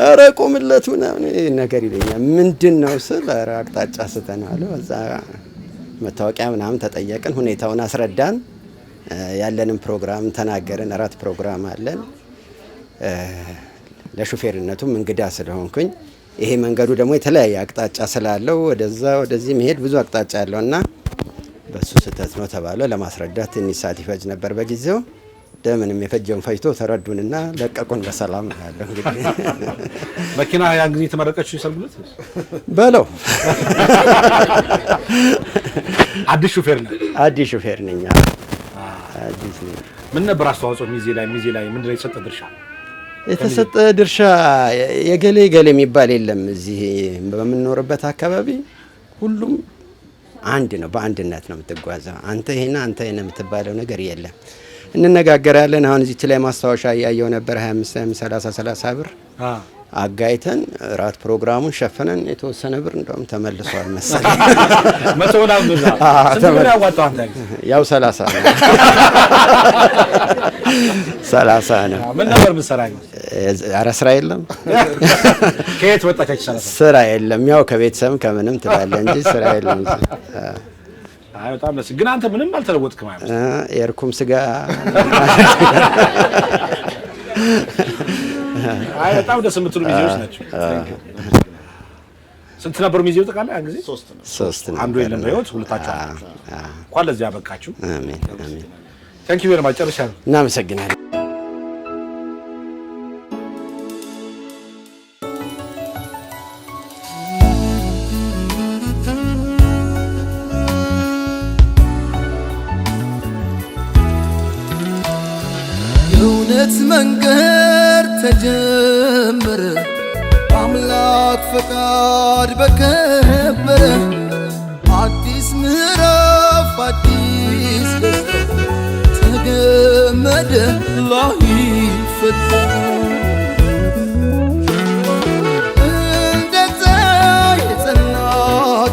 ኧረ ቁምለት ምናምን ነገር ይለኛል። ምንድን ነው ስል ኧረ አቅጣጫ ስተናል። እዛ መታወቂያ ምናምን ተጠየቅን። ሁኔታውን አስረዳን። ያለንን ፕሮግራም ተናገርን። እራት ፕሮግራም አለን። ለሹፌርነቱም እንግዳ ስለሆንኩኝ ይሄ መንገዱ ደግሞ የተለያየ አቅጣጫ ስላለው ወደዛ ወደዚህ መሄድ ብዙ አቅጣጫ ያለውና በሱ ስህተት ነው ተባለ። ለማስረዳት ትንሽ ሰዓት ይፈጅ ነበር በጊዜው። ደምንም የፈጀውን ፈጅቶ ተረዱንና ለቀቁን በሰላም ያለው። እንግዲህ መኪና ያን ጊዜ ተመረቀች ይሰርጉለት በለው። አዲስ ሹፌር ነኝ። አዲስ ሹፌር ነኝ። አዲስ ነኝ። ምን ነበር አስተዋጽኦ ሚዜ ላይ ምንድነው የተሰጠ ድርሻ? የተሰጠ ድርሻ የገሌ የሚባል የለም። እዚህ በምንኖርበት አካባቢ ሁሉም አንድ ነው። በአንድነት ነው የምትጓዘው። አንተ ይሄና አንተ ይሄን የምትባለው ነገር የለም። እንነጋገራለን። አሁን እዚህ ላይ ማስታወሻ እያየው ነበር 25 30 ብር አጋይተን ራት ፕሮግራሙን ሸፈነን የተወሰነ ብር እንደውም ተመልሷል መሰለኝ። መቶና ብር ስንት ያዋጣው አንተ? ያው 30 ነው። 30 ነው። ምን ነበር ምሰራኝ? ኧረ ስራ የለም። ከየት ወጣች? ስራ የለም። ያው ከቤተሰብ ከምንም ትላለህ እንጂ ስራ የለም። አይ በጣም ደስ ግን አንተ ምንም አልተለወጥክም ማለት ነው። የርኩም ስጋ አይ በጣም ደስ የምትሉ ሚዜዎች ናቸው። ስንት ነበር ሚዜው ጠቃላይ? ያን ጊዜ 3 ነው። አንዱ የለም በህይወት ሁለታችሁ አላችሁ። እንኳን ለዚህ ያበቃችሁ። አሜን አሜን። ታንክ ዩ ቬሪ ማች። ጨርሻለሁ። እናመሰግናለን። የእውነት መንገድ ተጀመረ አምላክ ፈቃድ በከበረ አዲስ ምዕራፍ አዲስ ደስታ ተገመደ ላይፈ ወጣ እንደዛ የጸና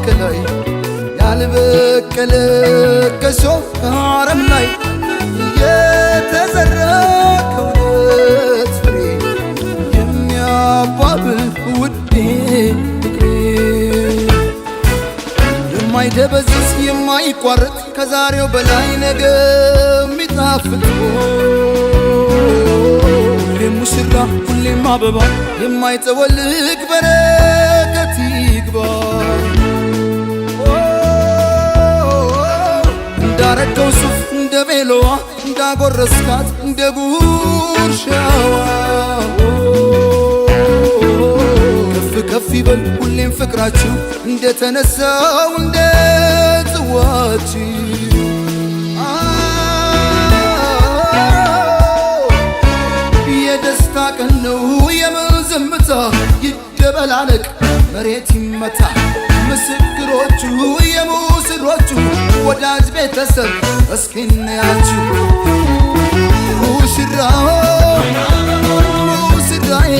ከላይ ያልበቀለ ከሾህ ከአረም ላይ የተዘራ ከእውነት ፍሬ የሚያባብል ውዴ የማይደበዝዝ የማይቋረጥ ከዛሬው በላይ ነገ የሚጣፍጥ ሁሌም ሙሽራ ሁሌም አበባ የማይጠወልግ በረከት ይግባ እንዳረከው ሱፍ እንደ ቤሎዋ እንዳጎረስካት እንደ ጉርሻዋ ከፍ ይበል ሁሌም ፍቅራችሁ እንደተነሳው እንደ ጽዋችሁ የደስታ ቀን ነው የምን ዝምታ ይደበላለቅ መሬት ይመታ ምስክሮቹ የሙስሮቹ ወዳጅ ቤተሰብ እስኪ እናያችሁ ሙሽራዬ